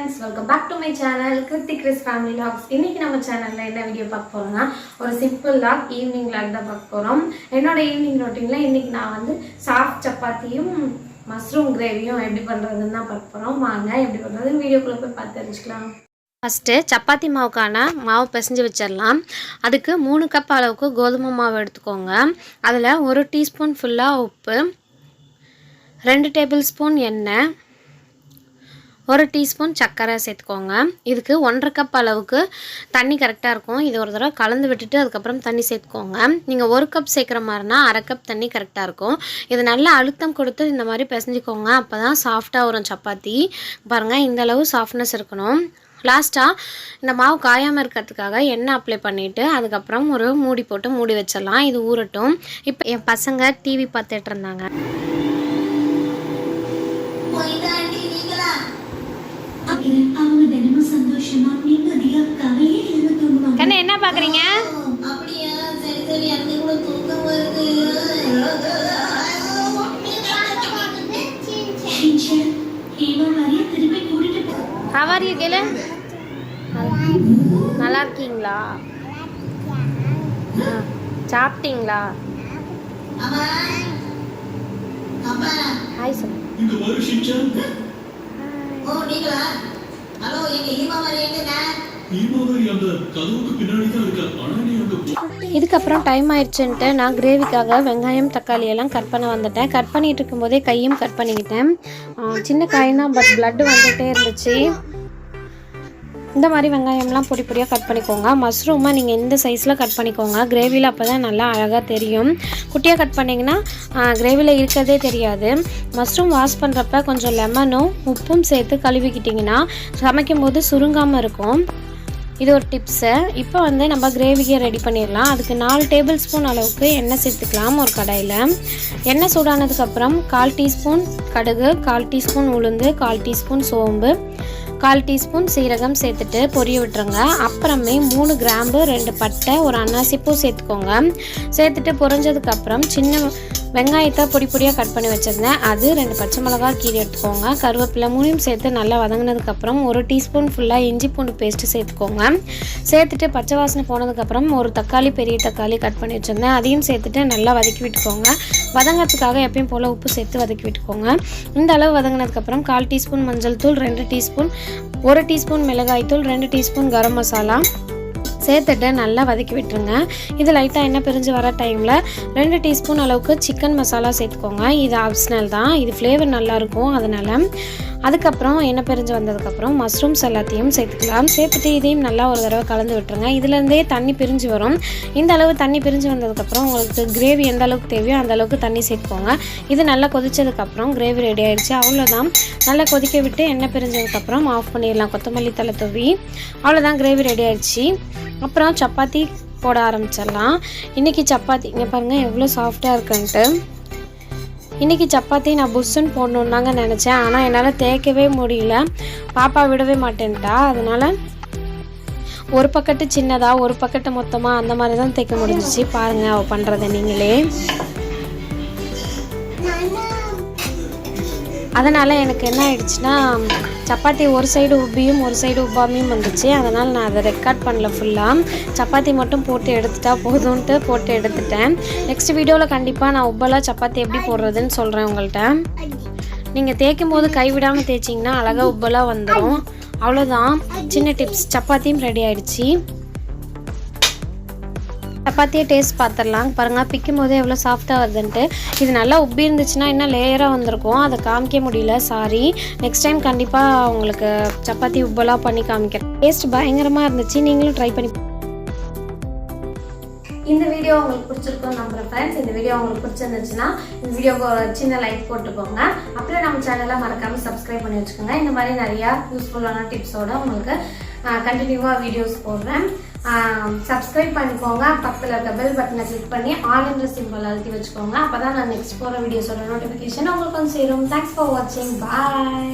friends, welcome back to my channel Krithikrish family vlogs. இன்னைக்கு நம்ம சேனல்ல என்ன வீடியோ பார்க்க போறோம்னா ஒரு சிம்பிள் vlog ஈவினிங் vlog தான் பார்க்க போறோம். என்னோட ஈவினிங் ரொட்டீன்ல இன்னைக்கு நான் வந்து சாஃப்ட் சப்பாத்தியும் மஷ்ரூம் கிரேவியும் எப்படி பண்றதுன்னு தான் பார்க்க போறோம். வாங்க எப்படி பண்றதுன்னு வீடியோக்குள்ள போய் பார்த்து தெரிஞ்சுக்கலாம். ஃபர்ஸ்ட் சப்பாத்தி மாவுக்கான மாவு பிசைஞ்சு வச்சிடலாம். அதுக்கு 3 கப் அளவுக்கு கோதுமை மாவு எடுத்துக்கோங்க. அதில் 1 டீஸ்பூன் ஃபுல்லாக உப்பு, 2 டேபிள் ஸ்பூன் எண்ணெய், 1 டீஸ்பூன் சர்க்கரை சேர்த்துக்கோங்க. இதுக்கு 1.5 கப் அளவுக்கு தண்ணி கரெக்டாக இருக்கும். இது ஒரு தடவை கலந்து விட்டுட்டு அதுக்கப்புறம் தண்ணி சேர்த்துக்கோங்க. நீங்கள் 1 கப் சேர்க்குற மாதிரினா 1/2 கப் தண்ணி கரெக்டாக இருக்கும். இது நல்லா அழுத்தம் கொடுத்து இந்த மாதிரி பிசைஞ்சிக்கோங்க. அப்போ தான் சாஃப்டாக வரும் சப்பாத்தி. பாருங்கள், இந்த அளவு சாஃப்ட்னஸ் இருக்கணும். லாஸ்ட்டாக இந்த மாவு காயாமல் இருக்கிறதுக்காக எண்ணெய் அப்ளை பண்ணிவிட்டு அதுக்கப்புறம் ஒரு மூடி போட்டு மூடி வச்சிடலாம். இது ஊறட்டும். இப்போ என் பசங்க டிவி பார்த்துட்டு இருந்தாங்க. கண்ணா என்ன பாக்குறீங்க? How are you, Gila? நல்லா இருக்கீங்களா? சாப்பிட்டீங்களா? ஹாய் சொல்லு. இதுக்கப்புறம் டைம் ஆயிடுச்சுன்ட்டு நான் கிரேவிக்காக வெங்காயம் தக்காளி எல்லாம் கட் பண்ண வந்துட்டேன். கட் பண்ணிட்டு இருக்கும்போதே கையும் கட் பண்ணிக்கிட்டேன். சின்ன காய் தான், பட் பிளட் வந்துகிட்டே இருந்துச்சு. இந்த மாதிரி வெங்காயம்லாம் பொடி பொடியாக கட் பண்ணிக்கோங்க. மஷ்ரூமை நீங்கள் இந்த சைஸில் கட் பண்ணிக்கோங்க. கிரேவியில் அப்போ தான் நல்லா அழகாக தெரியும். குட்டியாக கட் பண்ணிங்கன்னா கிரேவியில் இருக்கிறதே தெரியாது. மஷ்ரூம் வாஷ் பண்ணுறப்ப கொஞ்சம் லெமனும் உப்பும் சேர்த்து கழுவிக்கிட்டிங்கன்னா சமைக்கும் போது சுருங்காமல் இருக்கும். இது ஒரு டிப்ஸு. இப்போ வந்து நம்ம கிரேவியை ரெடி பண்ணிடலாம். அதுக்கு 4 டேபிள் ஸ்பூன் அளவுக்கு எண்ணெய் சேர்த்துக்கலாம். ஒரு கடாயில் எண்ணெய் சூடானதுக்கப்புறம் 1/4 டீஸ்பூன் கடுகு, 1/4 டீஸ்பூன் உளுந்து, 1/4 டீஸ்பூன் சோம்பு, 1/4 டீஸ்பூன் சீரகம் சேர்த்துட்டு பொரிய விட்டுருங்க. அப்புறமே 3 கிராம்பு, 2 பட்டை, ஒரு அன்னாசிப்பூ சேர்த்துக்கோங்க. சேர்த்துட்டு பொரிஞ்சதுக்கப்புறம் சின்ன வெங்காயத்தை பொடி பொடியாக கட் பண்ணி வச்சுருந்தேன். அது 2 பச்சை மிளகாய் கீரை எடுத்துக்கோங்க. கருவேப்பிலை 3 சேர்த்து நல்லா வதங்கினதுக்கப்புறம் 1 டீஸ்பூன் ஃபுல்லாக இஞ்சி பூண்டு பேஸ்ட்டு சேர்த்துக்கோங்க. சேர்த்துட்டு பச்சை வாசனை போனதுக்கப்புறம் ஒரு தக்காளி, பெரிய தக்காளி கட் பண்ணி வச்சுருந்தேன். அதையும் சேர்த்துட்டு நல்லா வதக்கி விட்டுக்கோங்க. வதங்கிறதுக்காக எப்பயும் போல் உப்பு சேர்த்து வதக்கி விட்டுக்கோங்க. இந்த அளவு வதங்கினதுக்கப்புறம் 1/4 டீஸ்பூன் மஞ்சள் தூள், 2 டீஸ்பூன், 1 டீஸ்பூன் மிளகாய் தூள், 2 டீஸ்பூன் கரம் மசாலா சேர்த்துட்டு நல்லா வதக்கி விட்டுருங்க. இது லைட்டாக எண்ணெய் பிரிஞ்சு வர டைமில் 2 டீஸ்பூன் அளவுக்கு சிக்கன் மசாலா சேர்த்துக்கோங்க. இது ஆப்ஷனல் தான், இது ஃப்ளேவர் நல்லாயிருக்கும். அதனால் அதுக்கப்புறம் எண்ணெய் பிரிஞ்சு வந்ததுக்கப்புறம் மஷ்ரூம்ஸ் எல்லாத்தையும் சேர்த்துக்கலாம். சேர்த்துட்டு இதையும் நல்லா ஒரு தடவை கலந்து விட்டுருங்க. இதுலேருந்தே தண்ணி பிரிஞ்சு வரும். இந்த அளவு தண்ணி பிரிஞ்சு வந்ததுக்கப்புறம் உங்களுக்கு கிரேவி எந்த அளவுக்கு தேவையோ அந்த அளவுக்கு தண்ணி சேர்த்துக்கோங்க. இது நல்லா கொதிச்சதுக்கப்புறம் கிரேவி ரெடி ஆகிடுச்சு. அவ்வளோதான். நல்லா கொதிக்க விட்டு எண்ணெய் பிரிஞ்சதுக்கப்புறம் ஆஃப் பண்ணிடலாம். கொத்தமல்லி தலை தூவி அவ்வளோதான், கிரேவி ரெடி ஆகிடுச்சு. அப்புறம் சப்பாத்தி போட ஆரம்பிச்சிடலாம். இன்றைக்கி சப்பாத்தி இங்கே பாருங்கள் எவ்வளோ சாஃப்டாக இருக்குன்ட்டு. இன்றைக்கி சப்பாத்தி நான் புஷ்ஷுன்னு போடணுன்னு தாங்க நினச்சேன். ஆனால் என்னால் தேய்க்கவே முடியல. பாப்பா விடவே மாட்டேன்ட்டா. அதனால் ஒரு பக்கெட்டு சின்னதாக, ஒரு பக்கெட்டு மொத்தமாக அந்த மாதிரி தான் தேய்க்க முடிஞ்சிச்சு. பாருங்கள் அவள் பண்ணுறதை நீங்களே. அதனால் எனக்கு என்ன ஆயிடுச்சுன்னா சப்பாத்தி ஒரு சைடு உப்பியும் ஒரு சைடு உப்பாமையும் வந்துச்சு. அதனால் நான் அதை ரெக்கார்ட் பண்ணல. ஃபுல்லாக சப்பாத்தி மட்டும் போட்டு எடுத்துட்டா போதும்ன்ட்டு போட்டு எடுத்துட்டேன். நெக்ஸ்ட் வீடியோவில் கண்டிப்பாக நான் உப்பெல்லாம் சப்பாத்தி எப்படி போடுறதுன்னு சொல்கிறேன் உங்கள்கிட்ட. நீங்கள் தேய்க்கும் போது கைவிடாமல் தேய்ச்சிங்கன்னா அழகாக உப்பெல்லாம் வந்துடும். அவ்வளோதான், சின்ன டிப்ஸ். சப்பாத்தியும் ரெடி ஆகிடுச்சு. சப்பாத்தியை டேஸ்ட் பார்த்துடலாம். பாருங்கள், பிக்கும் போதே எவ்வளோ சாஃப்டாக வருதுன்ட்டு. இது நல்லா உப்பி இருந்துச்சுன்னா இன்னும் லேயராக வந்திருக்கும். அதை காமிக்க முடியல, சாரி. நெக்ஸ்ட் டைம் கண்டிப்பாக உங்களுக்கு சப்பாத்தி உப்பெல்லாம் பண்ணி காமிக்கிறேன். டேஸ்ட் பயங்கரமாக இருந்துச்சு. நீங்களும் ட்ரை பண்ணி. இந்த வீடியோ உங்களுக்கு பிடிச்சிருக்கும் நம்புறேன் ஃப்ரெண்ட்ஸ். இந்த வீடியோ உங்களுக்கு பிடிச்சிருந்துச்சுன்னா இந்த வீடியோக்கு ஒரு சின்ன லைக் போட்டுக்கோங்க. அப்புறம் நம்ம சேனலை மறக்காமல் சப்ஸ்கிரைப் பண்ணி வச்சுக்கோங்க. இந்த மாதிரி நிறையா யூஸ்ஃபுல்லான டிப்ஸோட உங்களுக்கு கண்டினியூவாக வீடியோஸ் போடுறேன். சப்ஸ்கிரைப் பண்ணிக்கோங்க. பக்கத்தில் இருக்க பெல் பட்டனை கிளிக் பண்ணி ஆல் சிம்பிள் அழுத்தி வச்சுக்கோங்க. அப்போ தான் நான் நெக்ஸ்ட் போகிற வீடியோஸோட நோட்டிஃபிகேஷன் உங்களுக்கு வந்து சேரும். தேங்க்ஸ் ஃபார் வாட்சிங். பாய்.